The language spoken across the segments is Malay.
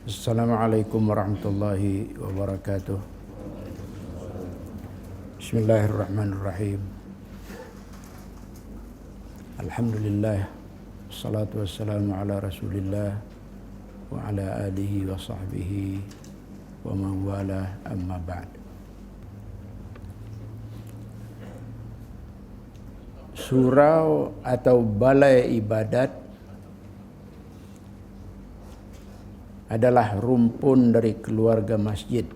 Assalamualaikum warahmatullahi wabarakatuh. Bismillahirrahmanirrahim. Alhamdulillah, salatu wassalamu ala Rasulillah wa ala alihi wa sahbihi wa man wala, amma ba'd. Surau atau balai ibadat adalah rumpun dari keluarga masjid,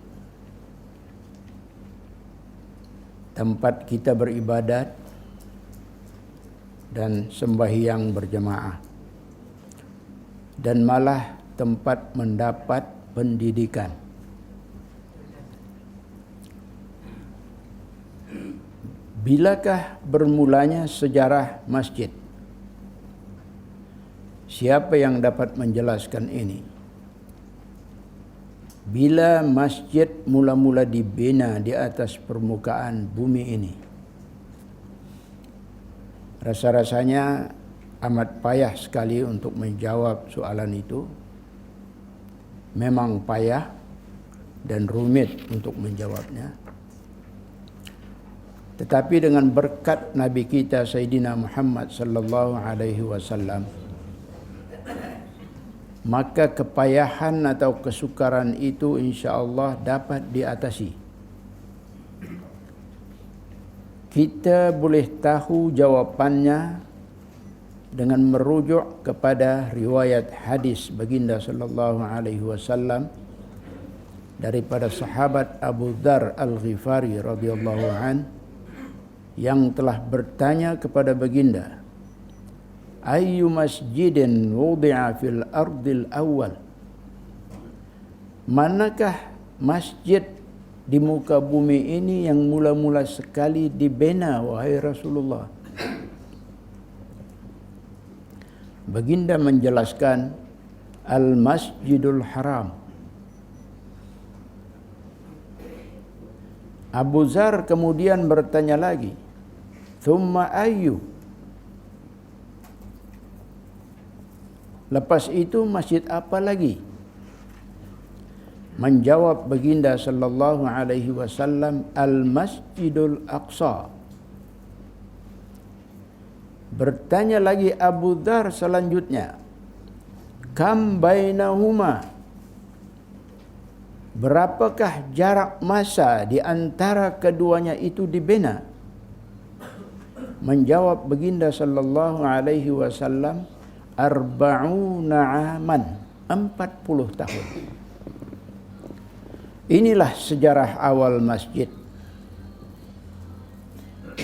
tempat kita beribadat dan sembahyang berjemaah, dan malah tempat mendapat pendidikan. Bilakah bermulanya sejarah masjid? Siapa yang dapat menjelaskan ini? Bila masjid mula-mula dibina di atas permukaan bumi ini? Rasa-rasanya amat payah sekali untuk menjawab soalan itu. Memang payah dan rumit untuk menjawabnya. Tetapi dengan berkat Nabi kita Sayyidina Muhammad sallallahu alaihi wasallam, maka kepayahan atau kesukaran itu insya-Allah dapat diatasi. Kita boleh tahu jawapannya dengan merujuk kepada riwayat hadis baginda sallallahu alaihi wasallam daripada sahabat Abu Dzar Al-Ghifari radhiyallahu an, yang telah bertanya kepada baginda, ayyu masjidin wudi'a fil ardil awal? Manakah masjid di muka bumi ini yang mula-mula sekali dibina, wahai Rasulullah? Baginda menjelaskan, Al-Masjidul Haram. Abu Dzar kemudian bertanya lagi, thumma ayyu? Lepas itu masjid apa lagi? Menjawab baginda sallallahu alaihi wasallam, Al-Masjidul Aqsa. Bertanya lagi Abu Dzar selanjutnya, kam bainahuma? Berapakah jarak masa di antara keduanya itu dibina? Menjawab baginda sallallahu alaihi wasallam, arba'una aman, 40 tahun. Inilah sejarah awal masjid.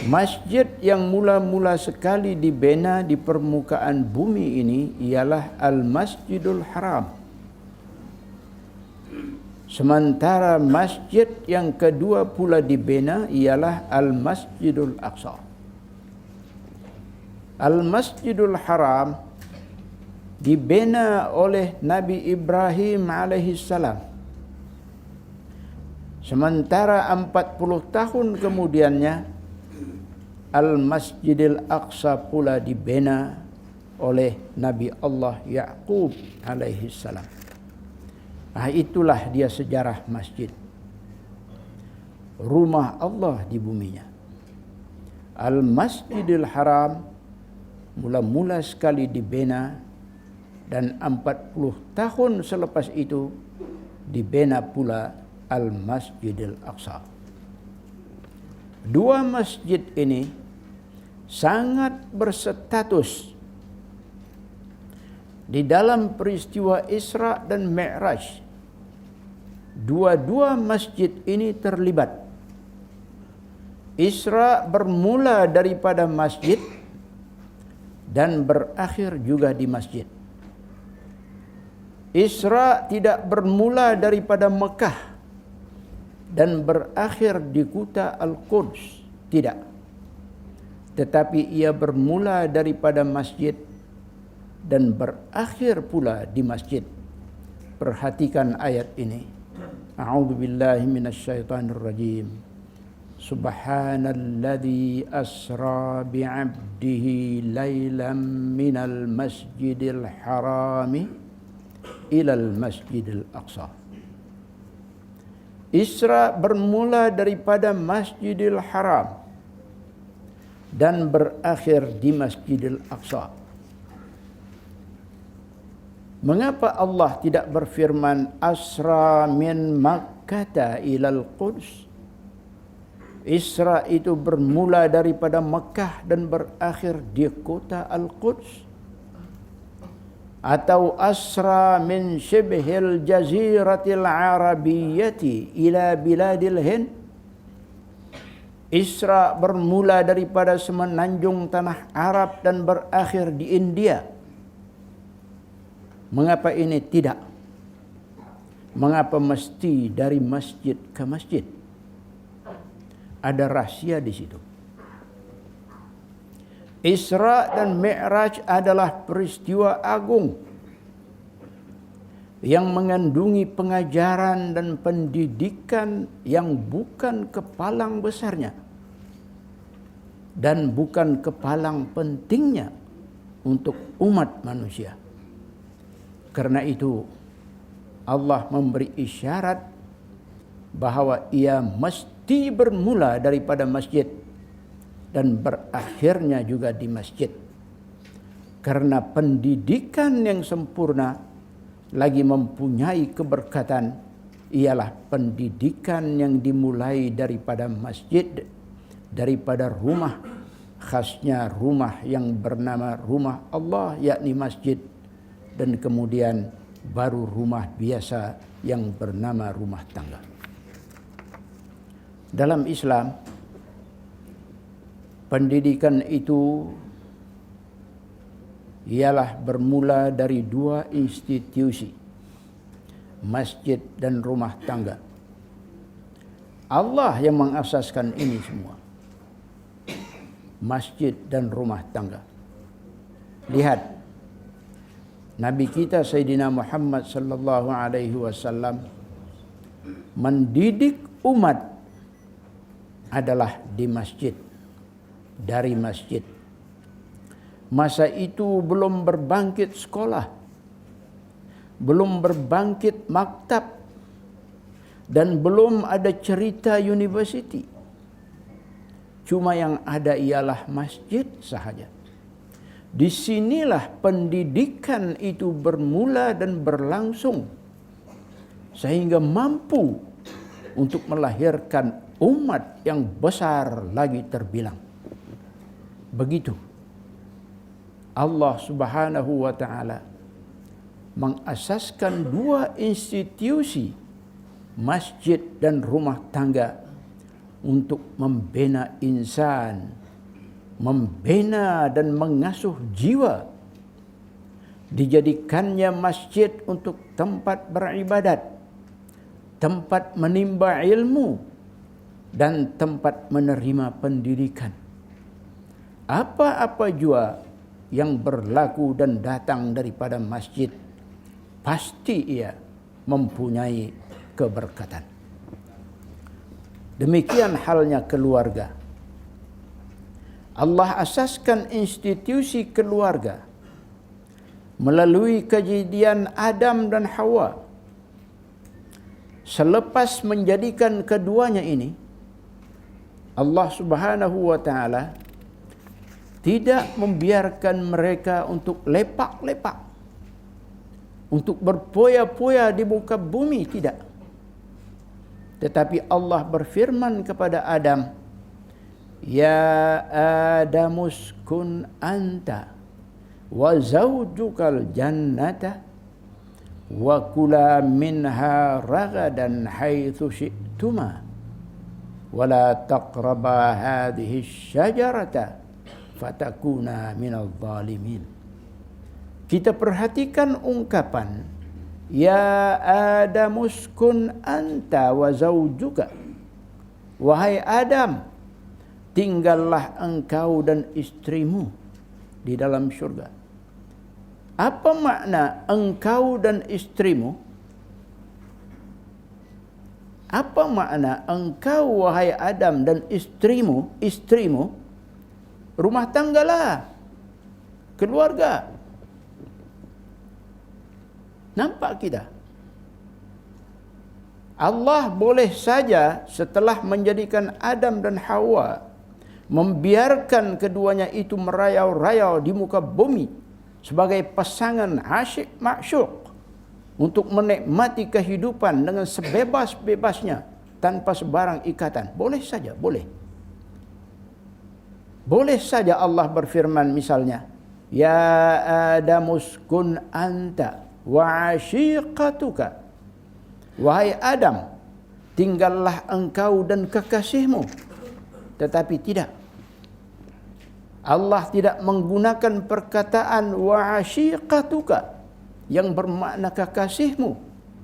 Masjid yang mula-mula sekali dibina di permukaan bumi ini ialah Al-Masjidul Haram. Sementara masjid yang kedua pula dibina ialah Al-Masjidul Aqsa. Al-Masjidul Haram dibina oleh Nabi Ibrahim alaihissalam. Sementara 40 tahun kemudiannya Al-Masjidil Aqsa pula dibina oleh Nabi Allah Ya'qub alaihissalam. Itulah dia sejarah masjid. Rumah Allah di buminya. Al-Masjidil Haram mula-mula sekali dibina, dan 40 tahun selepas itu dibina pula Al-Masjidil Aqsa. Dua masjid ini sangat berstatus di dalam peristiwa Isra dan Mi'raj. Dua-dua masjid ini terlibat. Isra bermula daripada masjid dan berakhir juga di masjid. Isra tidak bermula daripada Mekah dan berakhir di kota Al-Quds, tidak. Tetapi ia bermula daripada masjid dan berakhir pula di masjid. Perhatikan ayat ini. A'udzu billahi minasyaitonir rajim. Subhanalladzi asra bi'abdihi lailan minal masjidil harami ilal Masjidil Aqsa. Isra bermula daripada Masjidil Haram dan berakhir di Masjidil Aqsa. Mengapa Allah tidak berfirman asra min Makkah ilal Quds? Isra itu bermula daripada Mekah dan berakhir di kota Al-Quds. Atau asra min shibhil jaziratil arabiyyati ila biladil Hind. Isra bermula daripada semenanjung tanah Arab dan berakhir di India. Mengapa ini tidak? Mengapa mesti dari masjid ke masjid? Ada rahsia di situ. Isra dan Mi'raj adalah peristiwa agung yang mengandungi pengajaran dan pendidikan yang bukan kepalang besarnya dan bukan kepalang pentingnya untuk umat manusia. Karena itu Allah memberi isyarat bahawa ia mesti bermula daripada masjid dan berakhirnya juga di masjid. Karena pendidikan yang sempurna lagi mempunyai keberkatan ialah pendidikan yang dimulai daripada masjid, daripada rumah, khasnya rumah yang bernama rumah Allah, yakni masjid, dan kemudian baru rumah biasa yang bernama rumah tangga. Dalam Islam, pendidikan itu ialah bermula dari dua institusi, masjid dan rumah tangga. Allah yang mengasaskan ini semua, masjid dan rumah tangga. Lihat, Nabi kita Sayyidina Muhammad sallallahu alaihi wasallam mendidik umat adalah di masjid, dari masjid. Masa itu belum berbangkit sekolah, belum berbangkit maktab, dan belum ada cerita universiti. Cuma yang ada ialah masjid sahaja. Di sinilah pendidikan itu bermula dan berlangsung sehingga mampu untuk melahirkan umat yang besar lagi terbilang. Begitu Allah Subhanahu wa taala mengasaskan dua institusi, masjid dan rumah tangga, untuk membina insan, membina dan mengasuh jiwa. Dijadikannya masjid untuk tempat beribadat, tempat menimba ilmu, dan tempat menerima pendidikan. Apa-apa jua yang berlaku dan datang daripada masjid, pasti ia mempunyai keberkatan. Demikian halnya keluarga. Allah asaskan institusi keluarga melalui kejadian Adam dan Hawa. Selepas menjadikan keduanya ini, Allah Subhanahu wa taala tidak membiarkan mereka untuk lepak-lepak, untuk berpoya-poya di muka bumi, tidak. Tetapi Allah berfirman kepada Adam, "Ya Adam uskun anta wa zawjukal jannata wa kula minha ragadan haitsu syi'tuma wa la taqraba hadhihi syajarata fatakuna minadh dhalimin." Kita perhatikan ungkapan ya Adam uskun anta wa zawjuka, wahai Adam, tinggallah engkau dan istrimu di dalam syurga. Apa makna engkau dan istrimu? Apa makna engkau wahai Adam dan istrimu? Rumah tanggalah, keluarga. Nampak kita? Allah boleh saja setelah menjadikan Adam dan Hawa, membiarkan keduanya itu merayau-rayau di muka bumi sebagai pasangan asyik masyuk untuk menikmati kehidupan dengan sebebas-bebasnya tanpa sebarang ikatan. Boleh saja, boleh. Boleh saja Allah berfirman misalnya, Ya Adamuskun anta wa asyiqatuka. Wahai Adam, tinggallah engkau dan kekasihmu. Tetapi tidak. Allah tidak menggunakan perkataan wa asyiqatuka yang bermakna kekasihmu.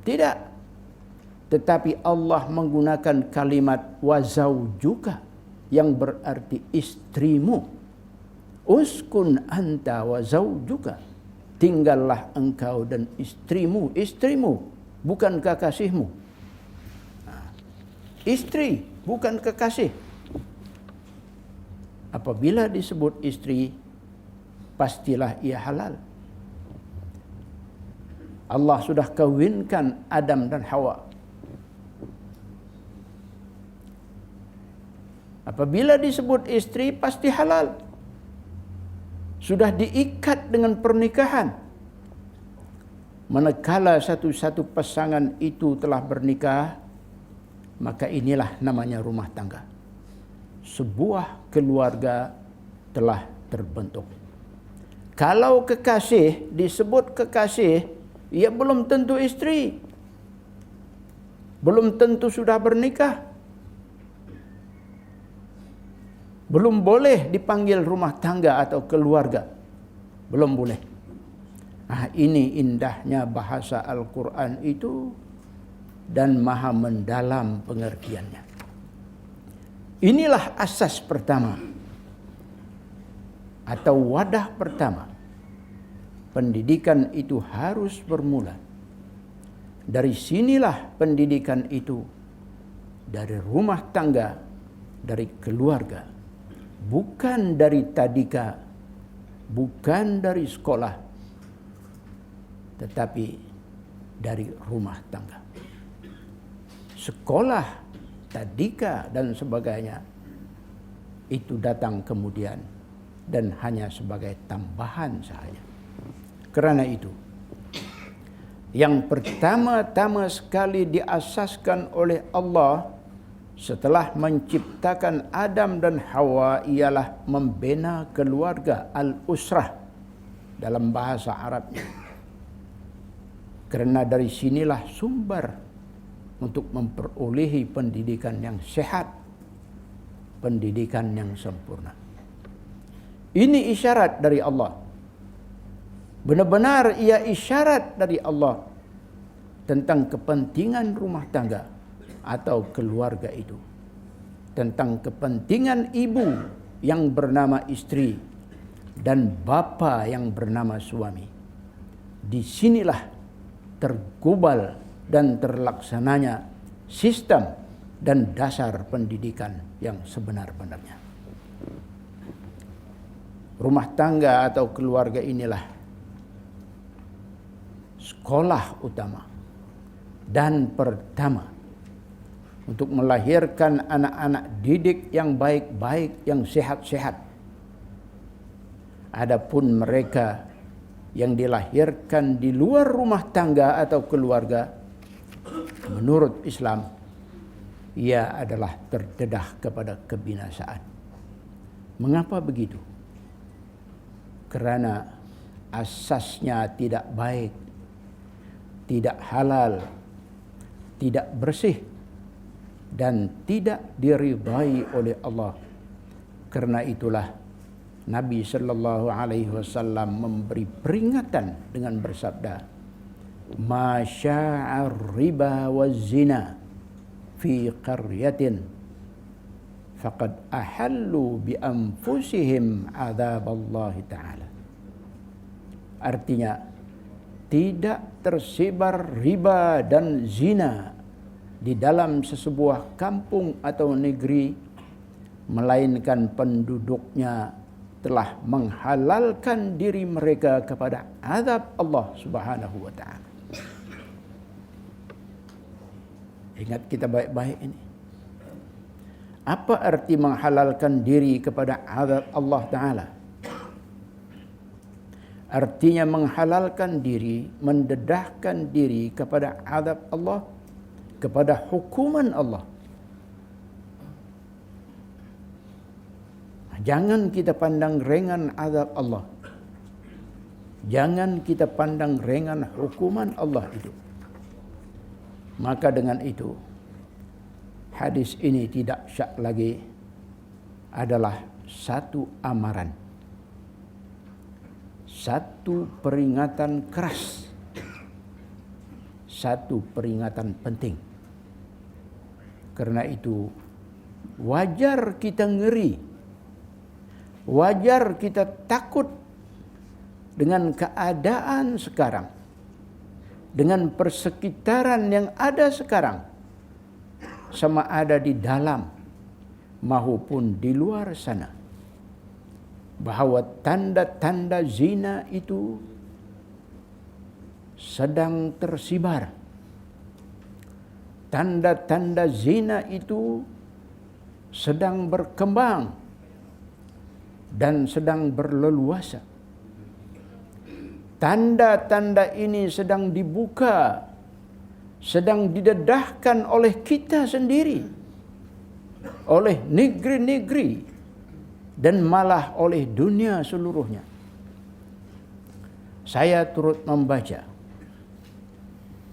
Tidak. Tetapi Allah menggunakan kalimat wa zaujuka yang berarti istrimu. Uskun anta wa zaujuka. Tinggallah engkau dan istrimu. Istrimu, bukan kekasihmu. Istri, bukan kekasih. Apabila disebut istri, pastilah ia halal. Allah sudah kawinkan Adam dan Hawa. Apabila disebut istri, pasti halal. Sudah diikat dengan pernikahan. Manakala satu-satu pasangan itu telah bernikah, maka inilah namanya rumah tangga. Sebuah keluarga telah terbentuk. Kalau kekasih disebut kekasih, ia belum tentu istri. Belum tentu sudah bernikah. Belum boleh dipanggil rumah tangga atau keluarga. Belum boleh. Ini indahnya bahasa Al-Quran itu dan maha mendalam pengertiannya. Inilah asas pertama atau wadah pertama. Pendidikan itu harus bermula. Dari sinilah pendidikan itu, dari rumah tangga, dari keluarga. Bukan dari tadika, bukan dari sekolah, tetapi dari rumah tangga. Sekolah, tadika dan sebagainya itu datang kemudian dan hanya sebagai tambahan saja. Kerana itu, yang pertama-tama sekali diasaskan oleh Allah setelah menciptakan Adam dan Hawa ialah membina keluarga, al-usrah dalam bahasa Arabnya. Kerana dari sinilah sumber untuk memperolehi pendidikan yang sehat, pendidikan yang sempurna. Ini isyarat dari Allah. Benar-benar ia isyarat dari Allah tentang kepentingan rumah tangga atau keluarga itu. Tentang kepentingan ibu yang bernama istri dan bapa yang bernama suami. Di sinilah tergubal dan terlaksananya sistem dan dasar pendidikan yang sebenar-benarnya. Rumah tangga atau keluarga inilah sekolah utama dan pertama untuk melahirkan anak-anak didik yang baik-baik, yang sehat-sehat. Adapun mereka yang dilahirkan di luar rumah tangga atau keluarga, menurut Islam, ia adalah terdedah kepada kebinasaan. Mengapa begitu? Kerana asasnya tidak baik, tidak halal, tidak bersih, dan tidak diridai oleh Allah. Karena itulah Nabi sallallahu alaihi wasallam memberi peringatan dengan bersabda, "Ma sya'ar riba waz zina fi qaryatin faqad ahallu bi anfusihim adzab Allah taala." Artinya, tidak tersebar riba dan zina di dalam sesebuah kampung atau negeri, melainkan penduduknya telah menghalalkan diri mereka kepada azab Allah Subhanahu wa taala. Ingat kita baik-baik ini. Apa arti menghalalkan diri kepada azab Allah Ta'ala? Artinya menghalalkan diri, mendedahkan diri kepada azab Allah, kepada hukuman Allah. Jangan kita pandang ringan azab Allah. Jangan kita pandang ringan hukuman Allah itu. Maka dengan itu, hadis ini tidak syak lagi adalah satu amaran, satu peringatan keras, satu peringatan penting. Karena itu wajar kita ngeri, wajar kita takut dengan keadaan sekarang, dengan persekitaran yang ada sekarang, sama ada di dalam maupun di luar sana, bahwa tanda-tanda zina itu sedang tersibar. Tanda-tanda zina itu sedang berkembang dan sedang berleluasa. Tanda-tanda ini sedang dibuka, sedang didedahkan oleh kita sendiri, oleh negeri-negeri, dan malah oleh dunia seluruhnya. Saya turut membaca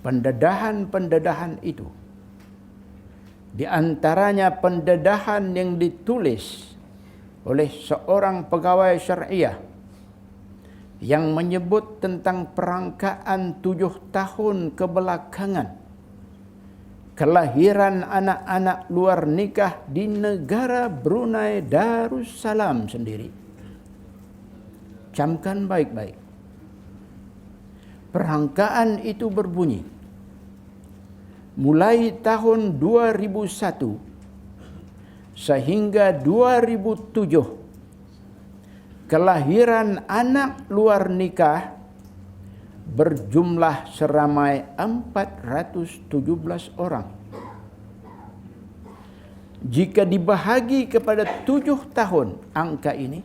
pendedahan-pendedahan itu. Di antaranya pendedahan yang ditulis oleh seorang pegawai syariah yang menyebut tentang perangkaan 7 tahun kebelakangan kelahiran anak-anak luar nikah di negara Brunei Darussalam sendiri. Camkan baik-baik. Perangkaan itu berbunyi, mulai tahun 2001 sehingga 2007, kelahiran anak luar nikah berjumlah seramai 417 orang. Jika dibahagi kepada 7 tahun angka ini,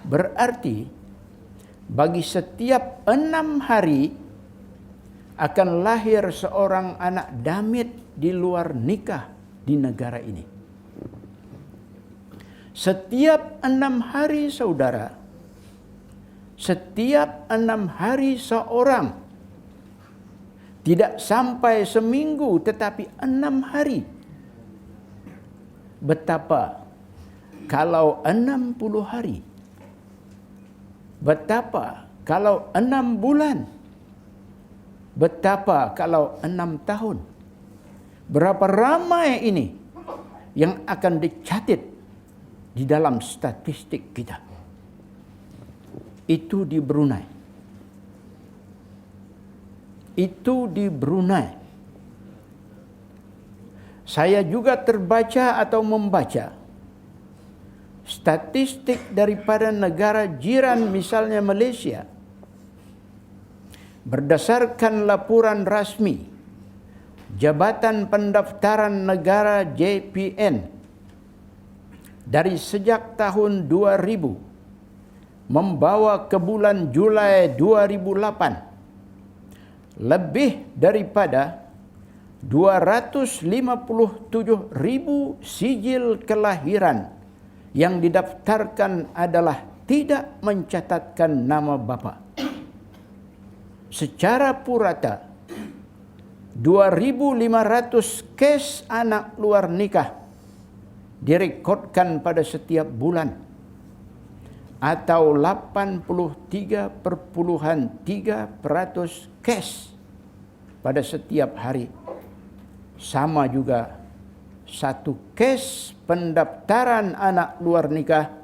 berarti bagi setiap 6 hari akan lahir seorang anak damit di luar nikah di negara ini. Setiap 6 hari saudara, setiap 6 hari seorang, tidak sampai seminggu tetapi 6 hari. Betapa kalau 60 hari? Betapa kalau 6 bulan? Betapa kalau 6 tahun? Berapa ramai ini yang akan dicatat di dalam statistik kita? Itu di Brunei. Itu di Brunei. Saya juga terbaca atau membaca statistik daripada negara jiran, misalnya Malaysia. Berdasarkan laporan rasmi Jabatan Pendaftaran Negara JPN, dari sejak tahun 2000 membawa ke bulan Julai 2008, lebih daripada 257,000 sijil kelahiran yang didaftarkan adalah tidak mencatatkan nama bapa. Secara purata, 2.500 kes anak luar nikah direkodkan pada setiap bulan, atau 83,3% kes pada setiap hari. Sama juga 1 kes pendaftaran anak luar nikah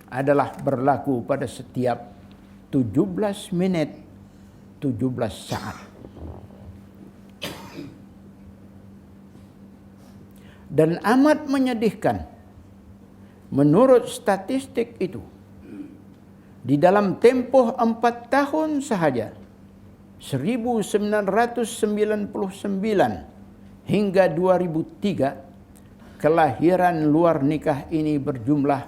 adalah berlaku pada setiap 17 menit 17 saat. Dan amat menyedihkan, menurut statistik itu, di dalam tempoh 4 tahun sahaja, 1999 hingga 2003 kelahiran luar nikah ini berjumlah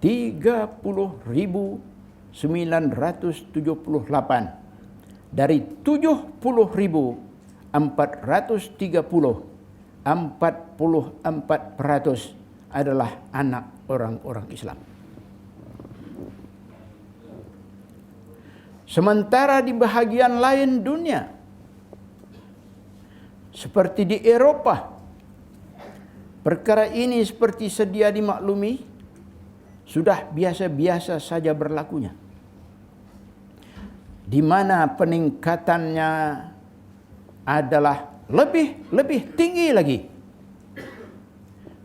30.978 dari 70.430. 44% adalah anak orang-orang Islam. Sementara di bahagian lain dunia, seperti di Eropah, perkara ini seperti sedia dimaklumi, sudah biasa-biasa saja berlakunya. Di mana peningkatannya adalah lebih tinggi lagi.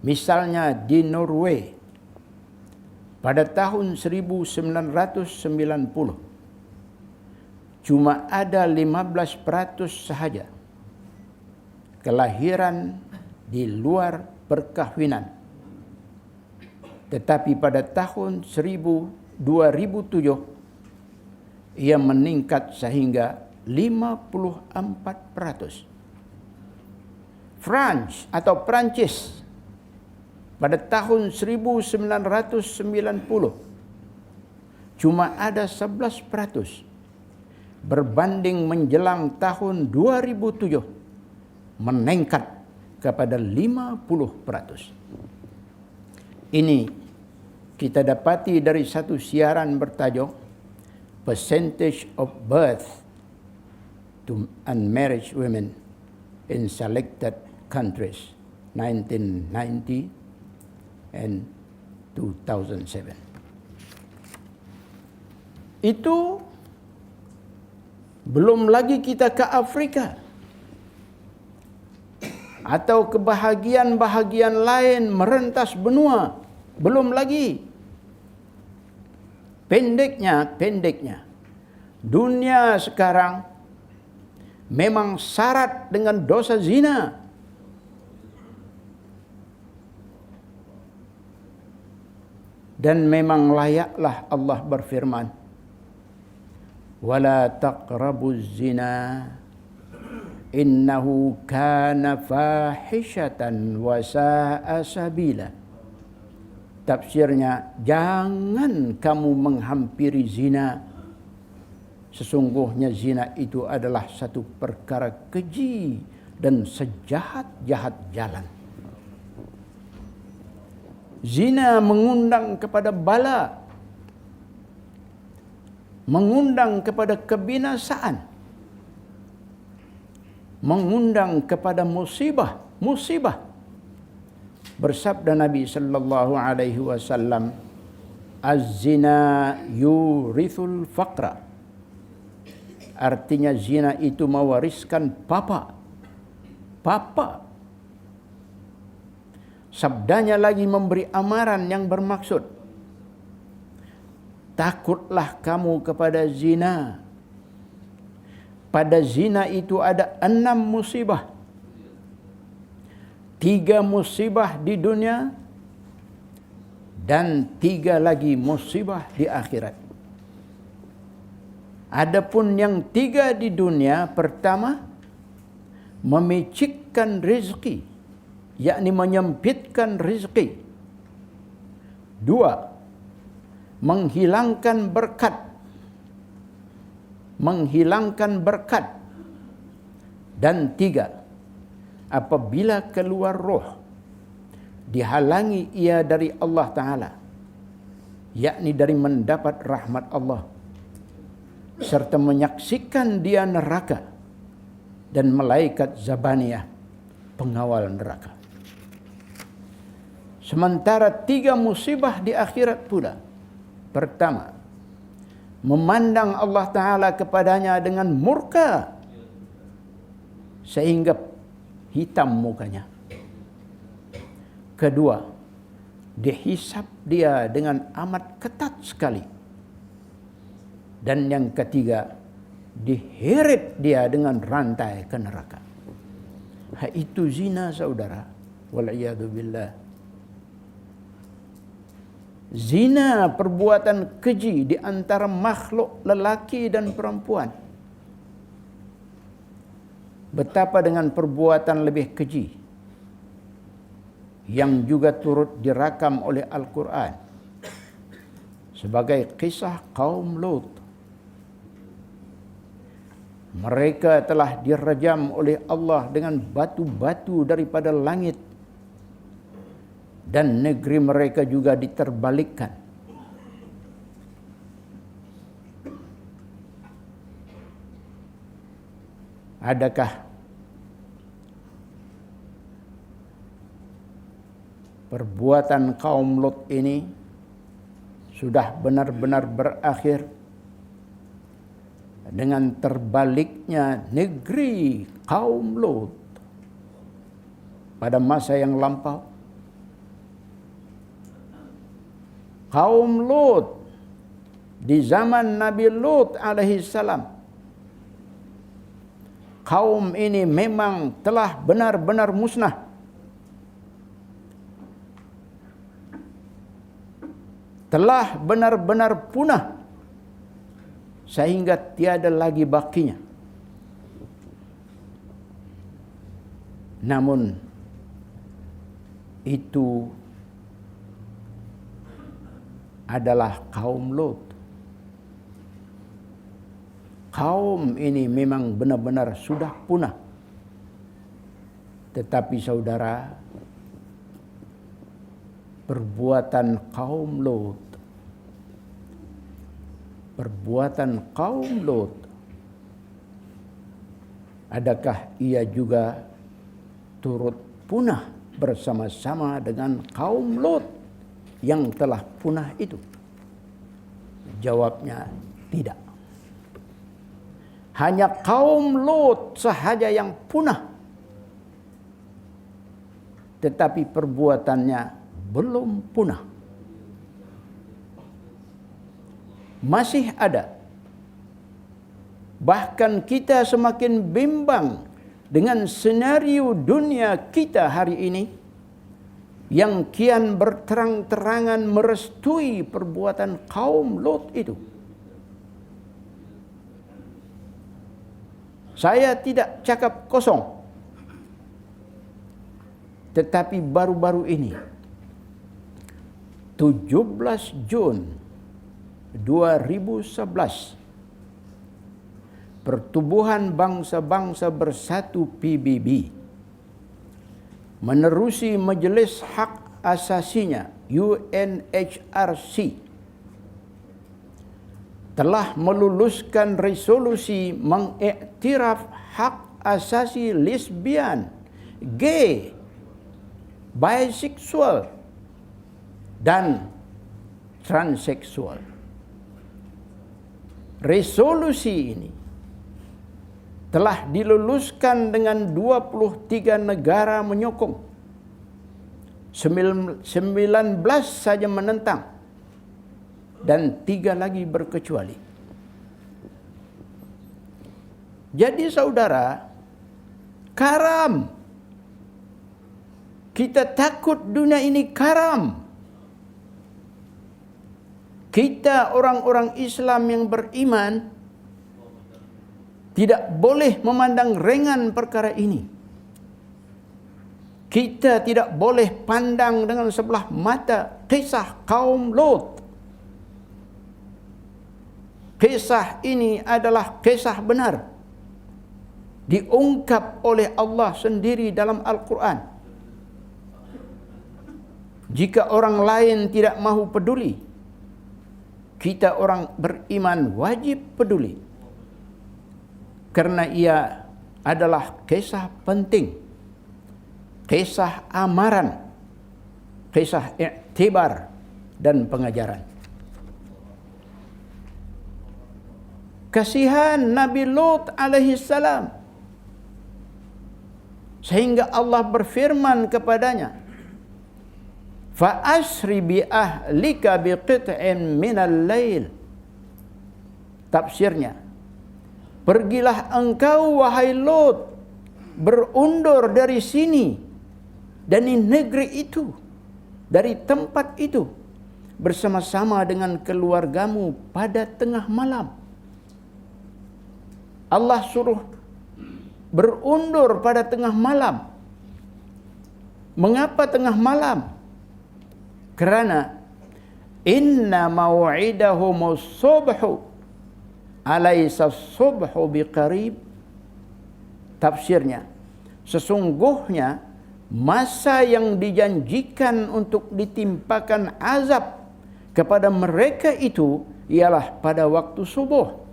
Misalnya di Norway pada tahun 1990 cuma ada 15% sahaja kelahiran di luar perkahwinan. Tetapi pada tahun 2007 ia meningkat sehingga 54%. Prancis pada tahun 1990 cuma ada 11%. Berbanding menjelang tahun 2007 meningkat kepada 50%. Ini kita dapati dari satu siaran bertajuk Percentage of Birth to Unmarried Women in Selected Countries 1990 and 2007. Itu belum lagi kita ke Afrika atau ke bahagian-bahagian lain merentas benua. Belum lagi. Pendeknya, dunia sekarang memang syarat dengan dosa zina. Dan memang layaklah Allah berfirman, wala taqrabuz zina innahu kana fahishatan wa sa'a sabila. Tafsirnya, jangan kamu menghampiri zina. Sesungguhnya zina itu adalah satu perkara keji dan sejahat-jahat jalan. Zina mengundang kepada bala, mengundang kepada kebinasaan, mengundang kepada musibah. Bersabda Nabi sallallahu alaihi wasallam, az-zina yurithul faqra. Artinya zina itu mewariskan papa. Sabdanya lagi memberi amaran yang bermaksud, takutlah kamu kepada zina. Pada zina itu ada 6 musibah. 3 musibah di dunia dan 3 lagi musibah di akhirat. Adapun yang 3 di dunia, pertama, memicikkan rezeki, yakni menyempitkan rezeki. 2, menghilangkan berkat. Dan 3, apabila keluar roh, dihalangi ia dari Allah Ta'ala, yakni dari mendapat rahmat Allah, serta menyaksikan dia neraka dan malaikat Zabaniyah, pengawal neraka. Sementara 3 musibah di akhirat pula. Pertama, memandang Allah Ta'ala kepadanya dengan murka sehingga hitam mukanya. Kedua, dihisap dia dengan amat ketat sekali. Dan yang ketiga, diheret dia dengan rantai ke neraka. Itu zina, saudara. Wal'iyadu billah. Zina perbuatan keji di antara makhluk lelaki dan perempuan. Betapa dengan perbuatan lebih keji yang juga turut dirakam oleh Al-Quran sebagai kisah kaum Lut. Mereka telah dirajam oleh Allah dengan batu-batu daripada langit, dan negeri mereka juga diterbalikkan. Adakah perbuatan kaum Lut ini sudah benar-benar berakhir dengan terbaliknya negeri kaum Lut pada masa yang lampau? Kaum Lut di zaman Nabi Lut alaihi salam, kaum ini memang telah benar-benar musnah. Telah benar-benar punah sehingga tiada lagi bakinya. Namun itu adalah kaum Lut. Kaum ini memang benar-benar sudah punah. Tetapi saudara, perbuatan kaum Lut, adakah ia juga turut punah bersama-sama dengan kaum Lut yang telah punah itu? Jawabnya tidak. Hanya kaum Lut sahaja yang punah, tetapi perbuatannya belum punah. Masih ada. Bahkan kita semakin bimbang dengan senario dunia kita hari ini yang kian berterang-terangan merestui perbuatan kaum Lut itu. Saya tidak cakap kosong. Tetapi baru-baru ini 17 Jun 2011, Pertubuhan Bangsa-Bangsa Bersatu PBB menerusi Majelis Hak Asasinya UNHRC telah meluluskan resolusi mengiktiraf hak asasi lesbian, gay, biseksual, dan transseksual. Resolusi ini telah diluluskan dengan 23 negara menyokong, 19 saja menentang, dan 3 lagi berkecuali. Jadi saudara, karam. Kita takut dunia ini karam. Kita orang-orang Islam yang beriman tidak boleh memandang ringan perkara ini. Kita tidak boleh pandang dengan sebelah mata kisah kaum Lut. Kisah ini adalah kisah benar, diungkap oleh Allah sendiri dalam Al-Quran. Jika orang lain tidak mahu peduli, kita orang beriman wajib peduli, karena ia adalah kisah penting, kisah amaran, kisah iktibar dan pengajaran. Kasihan Nabi Lut alaihi salam, sehingga Allah berfirman kepadanya, fa asri bi ahlika bi qit'in minal lail. Tafsirnya, pergilah engkau wahai Lut, berundur dari sini, dari negeri itu, dari tempat itu, bersama-sama dengan keluargamu pada tengah malam. Allah suruh berundur pada tengah malam. Mengapa tengah malam? Kerana inna maw'idahumus subhu alaysa subhu biqarib. Tafsirnya, sesungguhnya masa yang dijanjikan untuk ditimpakan azab kepada mereka itu ialah pada waktu subuh.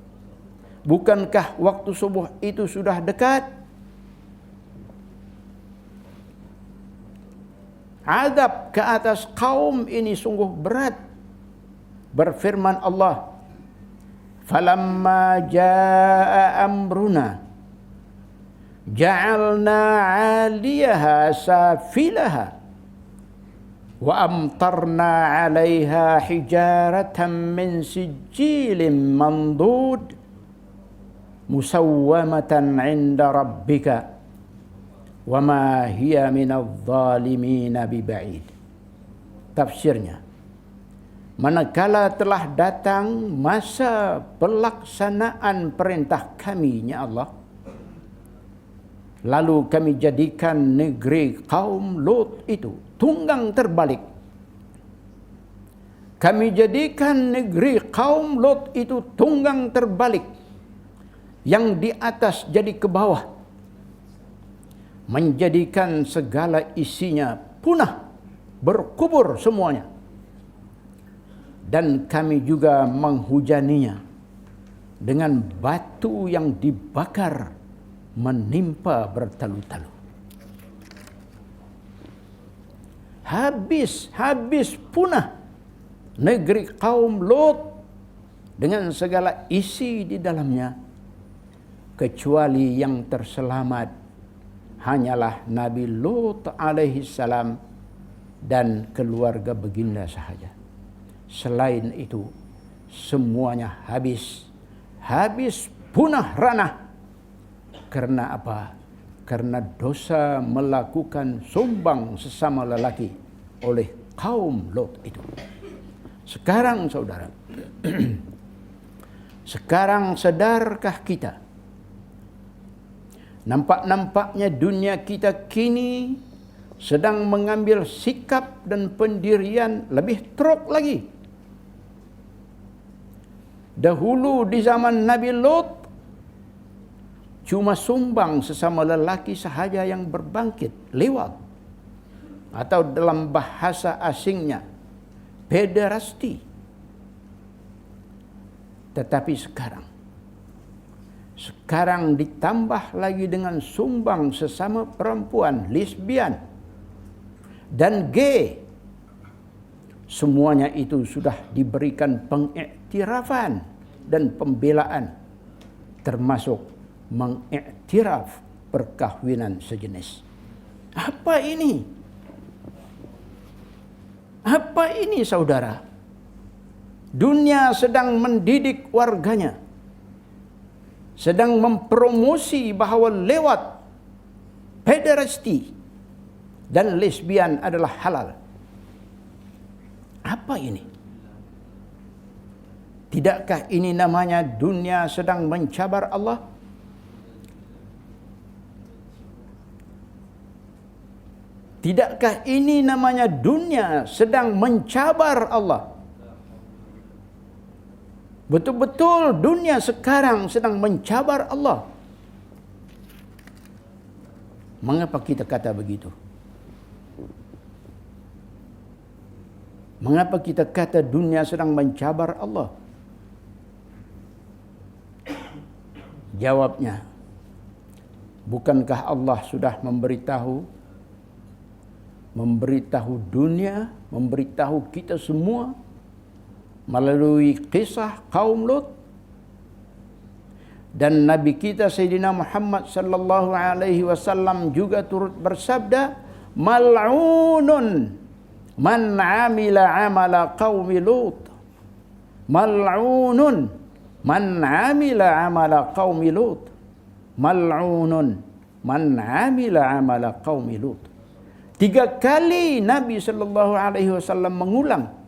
Bukankah waktu subuh itu sudah dekat? Azab ke atas kaum ini sungguh berat. Berfirman Allah, "Falamma jaa amruna ja'alna 'aliyaha safilaha wa amtarna 'alayha hijaratan min sijilin mandud musawwamatan 'inda rabbika wa ma hiya minadh dhalimin biba'id." Tafsirnya, manakala telah datang masa pelaksanaan perintah kami, ya Allah, lalu kami jadikan negeri kaum Lut itu tunggang terbalik. Kami jadikan negeri kaum Lut itu tunggang terbalik. Yang di atas jadi ke bawah. Menjadikan segala isinya punah, berkubur semuanya. Dan kami juga menghujaninya dengan batu yang dibakar menimpa bertalu-talu. Habis punah negeri kaum Lut dengan segala isi di dalamnya, kecuali yang terselamat hanyalah Nabi Lut alaihi salam dan keluarga baginda sahaja. Selain itu semuanya habis punah ranah. Karena apa? Karena dosa melakukan sumbang sesama lelaki oleh kaum Lot itu. Sekarang saudara, sekarang sadarkah kita? Nampak-nampaknya dunia kita kini sedang mengambil sikap dan pendirian lebih teruk lagi. Dahulu di zaman Nabi Lot, cuma sumbang sesama lelaki sahaja yang berbangkit, lewat. Atau dalam bahasa asingnya, pederasti. Tetapi sekarang ditambah lagi dengan sumbang sesama perempuan, lesbian, dan gay. Semuanya itu sudah diberikan pengiktirafan dan pembelaan, termasuk mengiktiraf perkahwinan sejenis. Apa ini? Apa ini saudara? Dunia sedang mendidik warganya, sedang mempromosi bahawa lewat pederasti dan lesbian adalah halal. Apa ini? Tidakkah ini namanya dunia sedang mencabar Allah? Tidakkah ini namanya dunia sedang mencabar Allah? Betul-betul dunia sekarang sedang mencabar Allah. Mengapa kita kata begitu? Mengapa kita kata dunia sedang mencabar Allah? Jawabnya, bukankah Allah sudah memberitahu dunia, memberitahu kita semua melalui kisah kaum Lut, dan Nabi kita Sayyidina Muhammad sallallahu alaihi wasallam juga turut bersabda, mal'unun man 'amila 'amala qaumi Lut. Mal'unun man 'amila 'amala qaumi Lut. Mal'unun man 'amila 'amala qaumi Lut. 3 kali Nabi sallallahu alaihi wasallam mengulang.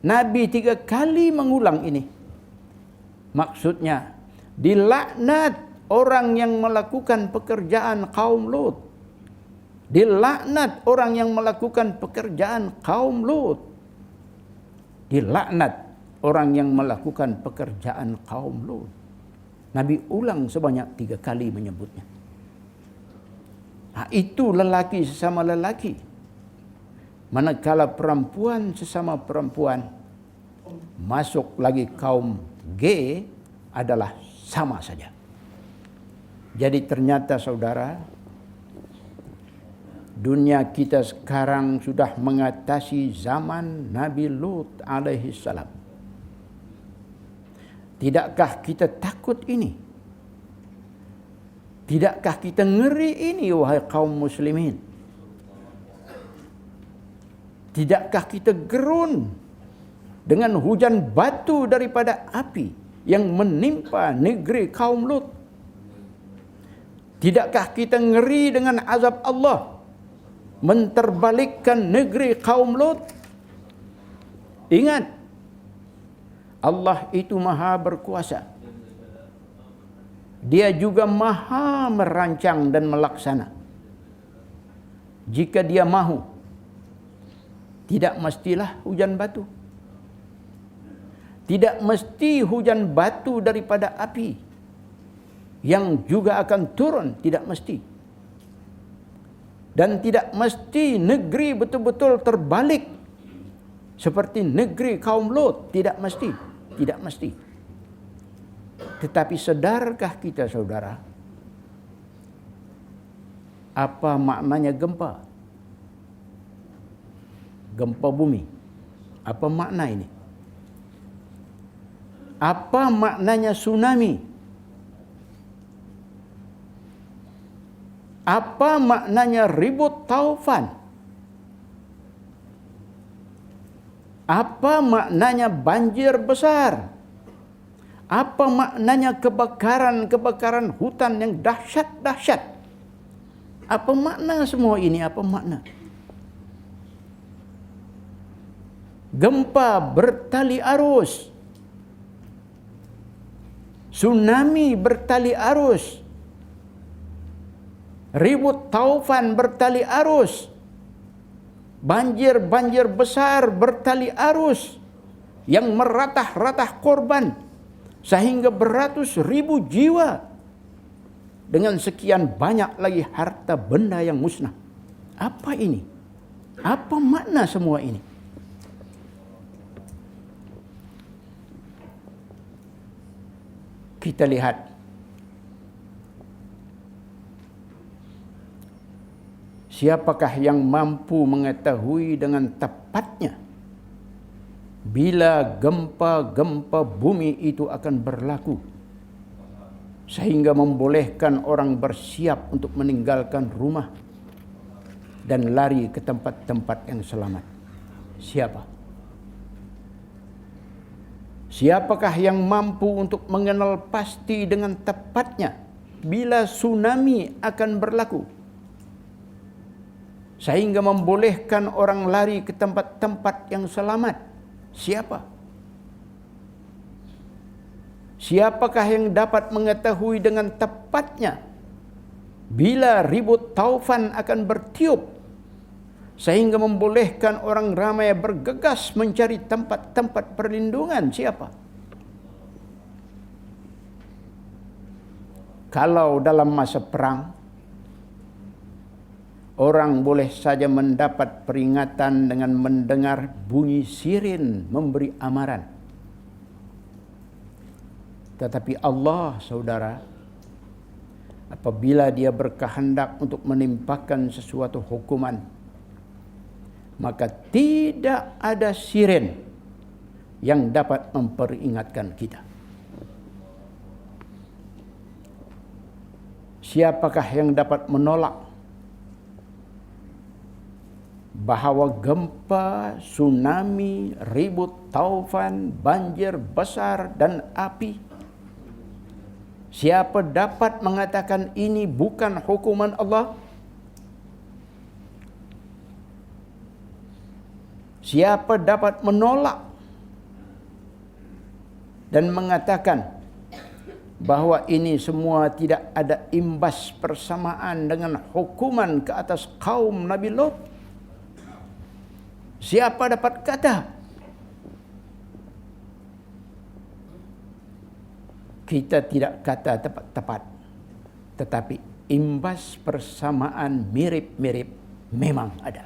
Nabi 3 kali mengulang ini. Maksudnya, dilaknat orang yang melakukan pekerjaan kaum Lut. Dilaknat orang yang melakukan pekerjaan kaum Lut. Dilaknat orang yang melakukan pekerjaan kaum Lut. Nabi ulang sebanyak 3 kali menyebutnya. Itu lelaki sesama lelaki. Manakala perempuan sesama perempuan, masuk lagi kaum G adalah sama saja. Jadi ternyata saudara, dunia kita sekarang sudah mengatasi zaman Nabi Lut alaihi salam. Tidakkah kita takut ini? Tidakkah kita ngeri ini, wahai kaum muslimin? Tidakkah kita gerun dengan hujan batu daripada api yang menimpa negeri kaum Lut? Tidakkah kita ngeri dengan azab Allah menterbalikkan negeri kaum Lut? Ingat, Allah itu maha berkuasa. Dia juga maha merancang dan melaksana. Jika dia mahu, tidak mestilah hujan batu. Tidak mesti hujan batu daripada api yang juga akan turun, tidak mesti. Dan tidak mesti negeri betul-betul terbalik seperti negeri kaum Lut, tidak mesti, tidak mesti. Tetapi sadarkah kita saudara, apa maknanya gempa? Gempa bumi. Apa makna ini? Apa maknanya tsunami? Apa maknanya ribut taufan? Apa maknanya banjir besar? Apa maknanya kebakaran hutan yang dahsyat-dahsyat? Apa makna semua ini? Apa makna? Gempa bertali arus. Tsunami bertali arus. Ribut taufan bertali arus. Banjir besar bertali arus yang meratah-ratah korban sehingga beratus ribu jiwa, dengan sekian banyak lagi harta benda yang musnah. Apa ini? Apa makna semua ini? Kita lihat siapakah yang mampu mengetahui dengan tepatnya bila gempa-gempa bumi itu akan berlaku, sehingga membolehkan orang bersiap untuk meninggalkan rumah dan lari ke tempat-tempat yang selamat? Siapa? Siapakah yang mampu untuk mengenal pasti dengan tepatnya bila tsunami akan berlaku, sehingga membolehkan orang lari ke tempat-tempat yang selamat? Siapa? Siapakah yang dapat mengetahui dengan tepatnya bila ribut taufan akan bertiup, sehingga membolehkan orang ramai bergegas mencari tempat-tempat perlindungan? Siapa? Kalau dalam masa perang, orang boleh saja mendapat peringatan dengan mendengar bunyi sirin memberi amaran. Tetapi Allah, saudara, apabila Dia berkehendak untuk menimpakan sesuatu hukuman, maka tidak ada siren yang dapat memperingatkan kita. Siapakah yang dapat menolak bahawa gempa, tsunami, ribut taufan, banjir besar dan api, siapa dapat mengatakan ini bukan hukuman Allah? Siapa dapat menolak dan mengatakan bahawa ini semua tidak ada imbas persamaan dengan hukuman ke atas kaum Nabi Lot? Siapa dapat kata? Kita tidak kata tepat-tepat, tetapi imbas persamaan mirip-mirip memang ada.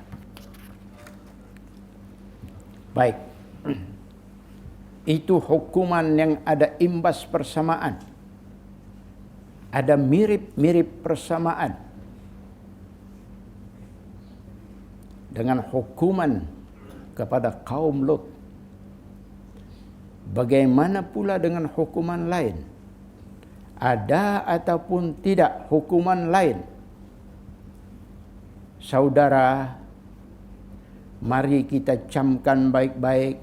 Baik, itu hukuman yang ada imbas persamaan, ada mirip-mirip persamaan dengan hukuman kepada kaum Lot. Bagaimana pula dengan hukuman lain? Ada ataupun tidak hukuman lain? Saudara, mari kita camkan baik-baik.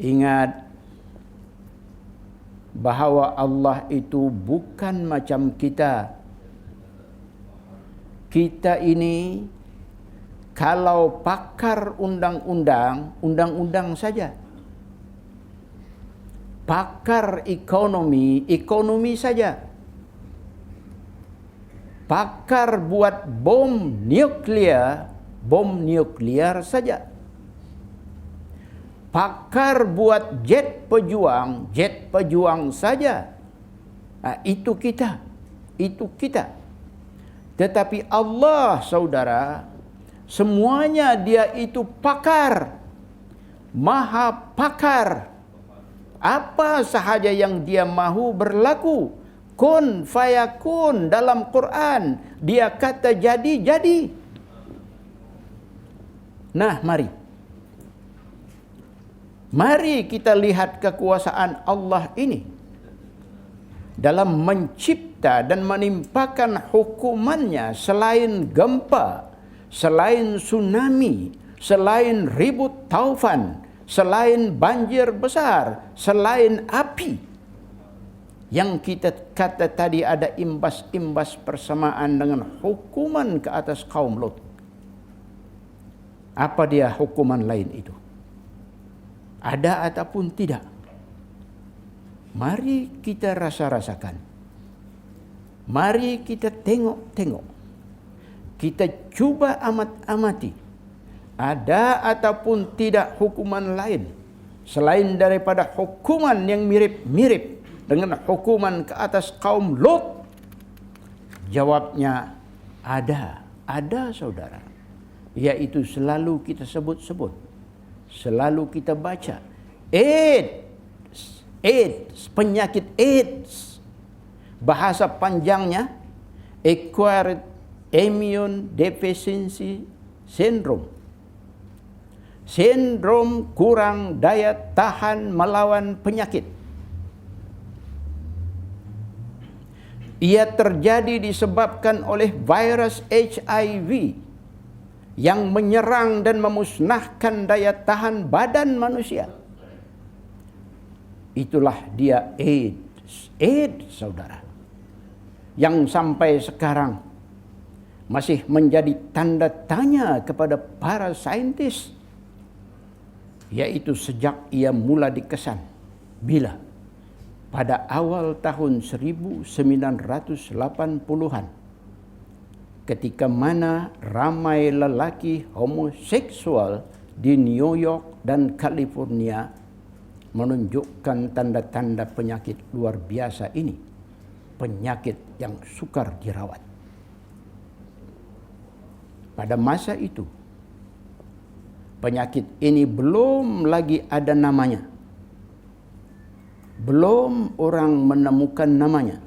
Ingat bahawa Allah itu bukan macam kita. Kita ini kalau pakar undang-undang, undang-undang saja. Pakar ekonomi, ekonomi saja. Pakar buat bom nuklear saja. Pakar buat jet pejuang saja. Itu kita. Tetapi Allah, saudara, semuanya dia itu pakar. Maha pakar. Apa sahaja yang dia mahu berlaku. Kun fayakun dalam Quran. Dia kata jadi. Nah, mari kita lihat kekuasaan Allah ini dalam mencipta dan menimpakan hukumannya selain gempa, selain tsunami, selain ribut taufan, selain banjir besar, selain api. Yang kita kata tadi ada imbas-imbas persamaan dengan hukuman ke atas kaum Lot. Apa dia hukuman lain itu? Ada ataupun tidak? Mari kita rasa-rasakan. Mari kita tengok-tengok. Kita cuba amat-amati. Ada ataupun tidak hukuman lain selain daripada hukuman yang mirip-mirip dengan hukuman ke atas kaum Lot? Jawabnya ada saudara. Yaitu selalu kita sebut-sebut, selalu kita baca. AIDS, penyakit AIDS. Bahasa panjangnya Acquired Immune Deficiency Syndrome. Sindrom kurang daya tahan melawan penyakit. Ia terjadi disebabkan oleh virus HIV yang menyerang dan memusnahkan daya tahan badan manusia. Itulah dia AIDS, saudara. Yang sampai sekarang masih menjadi tanda tanya kepada para saintis. Yaitu sejak ia mula dikesan. Bila? Pada awal tahun 1980-an. Ketika mana ramai lelaki homoseksual di New York dan California menunjukkan tanda-tanda penyakit luar biasa ini. Penyakit yang sukar dirawat. Pada masa itu, penyakit ini belum lagi ada namanya. Belum orang menemukan namanya.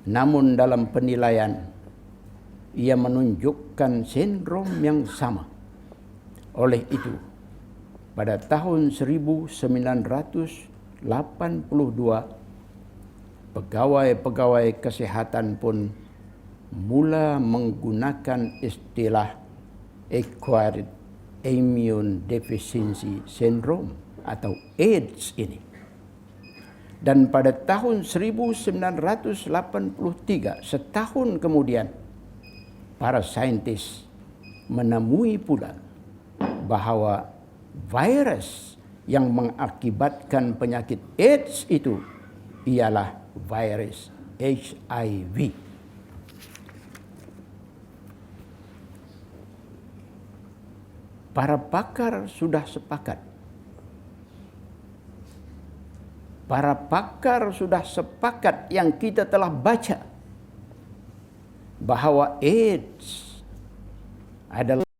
Namun dalam penilaian, ia menunjukkan sindrom yang sama. Oleh itu, pada tahun 1982, pegawai-pegawai kesehatan pun mula menggunakan istilah Acquired Immune Deficiency Syndrome atau AIDS ini. Dan pada tahun 1983, setahun kemudian, para saintis menemui pula bahawa virus yang mengakibatkan penyakit AIDS itu ialah virus HIV. Para pakar sudah sepakat. Para pakar sudah sepakat yang kita telah baca, bahwa AIDS adalah